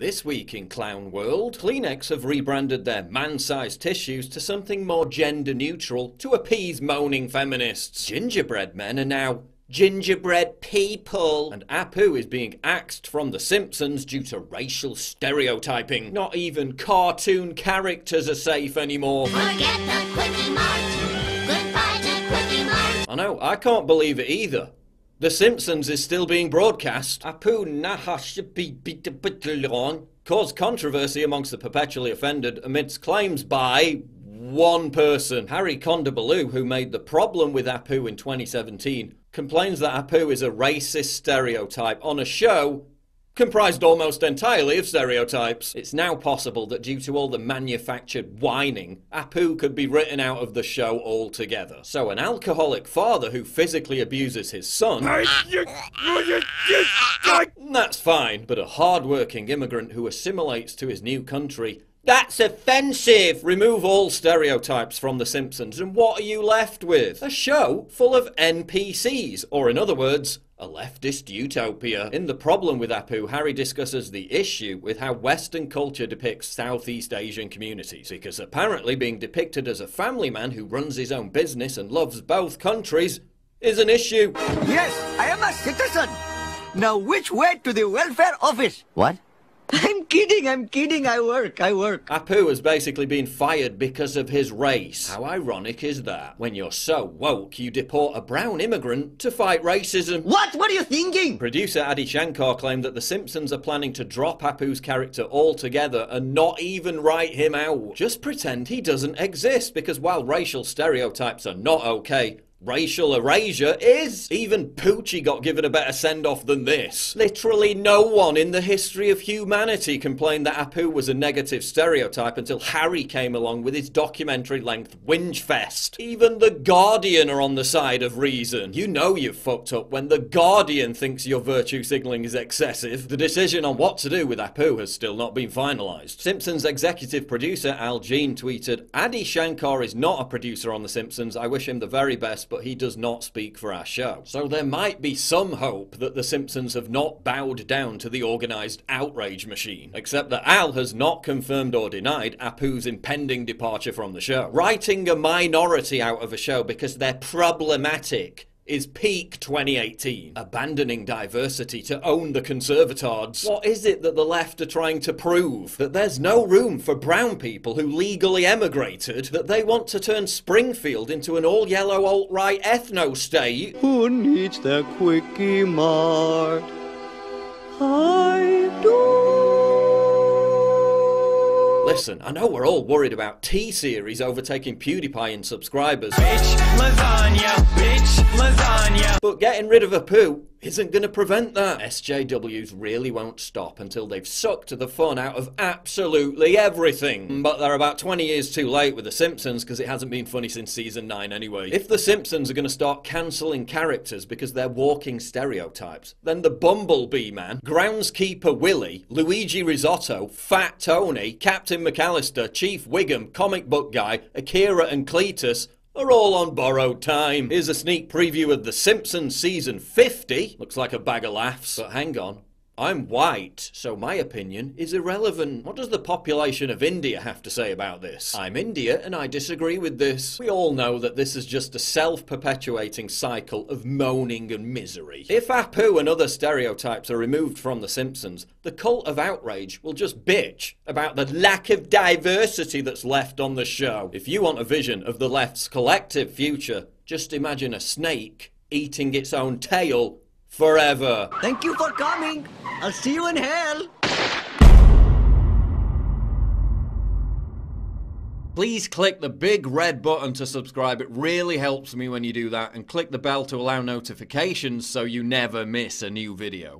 This week in Clown World, Kleenex have rebranded their man-sized tissues to something more gender-neutral to appease moaning feminists. Gingerbread men are now gingerbread people. And Apu is being axed from The Simpsons due to racial stereotyping. Not even cartoon characters are safe anymore. Forget the Quickie Mart. Goodbye to Quickie Mart. I know, I can't believe it either. The Simpsons is still being broadcast. Apu caused controversy amongst the perpetually offended amidst claims by one person. Harry Kondabaloo, who made The Problem with Apu in 2017, complains that Apu is a racist stereotype on a show comprised almost entirely of stereotypes. It's now possible that due to all the manufactured whining, Apu could be written out of the show altogether. So an alcoholic father who physically abuses his son, that's fine, but a hard-working immigrant who assimilates to his new country, that's offensive! Remove all stereotypes from The Simpsons and what are you left with? A show full of NPCs, or in other words, a leftist utopia. In The Problem with Apu, Harry discusses the issue with how Western culture depicts Southeast Asian communities, because apparently being depicted as a family man who runs his own business and loves both countries is an issue. Yes, I am a citizen. Now which way to the welfare office? What? I'm kidding, I work. Apu has basically been fired because of his race. How ironic is that? When you're so woke, you deport a brown immigrant to fight racism. What are you thinking? Producer Adi Shankar claimed that The Simpsons are planning to drop Apu's character altogether and not even write him out. Just pretend he doesn't exist, because while racial stereotypes are not okay, racial erasure is. Even Poochie got given a better send-off than this. Literally no one in the history of humanity complained that Apu was a negative stereotype until Harry came along with his documentary-length whinge fest. Even The Guardian are on the side of reason. You know you've fucked up when The Guardian thinks your virtue signalling is excessive. The decision on what to do with Apu has still not been finalised. Simpsons executive producer Al Jean tweeted, "Adi Shankar is not a producer on The Simpsons. I wish him the very best, but he does not speak for our show." So there might be some hope that The Simpsons have not bowed down to the organised outrage machine. Except that Al has not confirmed or denied Apu's impending departure from the show. Writing a minority out of a show because they're problematic is peak 2018. Abandoning diversity to own the conservatards. What is it that the left are trying to prove? That there's no room for brown people who legally emigrated? That they want to turn Springfield into an all-yellow alt-right ethno-state? Who needs the Quickie Mart? I do. Listen, I know we're all worried about T-Series overtaking PewDiePie in subscribers. Bitch lasagna, bitch lasagna. But getting rid of Apu isn't going to prevent that. SJWs really won't stop until they've sucked the fun out of absolutely everything. But they're about 20 years too late with The Simpsons because it hasn't been funny since season 9 anyway. If The Simpsons are going to start cancelling characters because they're walking stereotypes, then the Bumblebee Man, Groundskeeper Willie, Luigi Risotto, Fat Tony, Captain McAllister, Chief Wiggum, Comic Book Guy, Akira and Cletus are all on borrowed time. Here's a sneak preview of The Simpsons season 50. Looks like a bag of laughs. But hang on. I'm white, so my opinion is irrelevant. What does the population of India have to say about this? I'm India and I disagree with this. We all know that this is just a self-perpetuating cycle of moaning and misery. If Apu and other stereotypes are removed from The Simpsons, the cult of outrage will just bitch about the lack of diversity that's left on the show. If you want a vision of the left's collective future, just imagine a snake eating its own tail forever. Thank you for coming. I'll see you in hell. Please click the big red button to subscribe. It really helps me when you do that. And click the bell to allow notifications so you never miss a new video.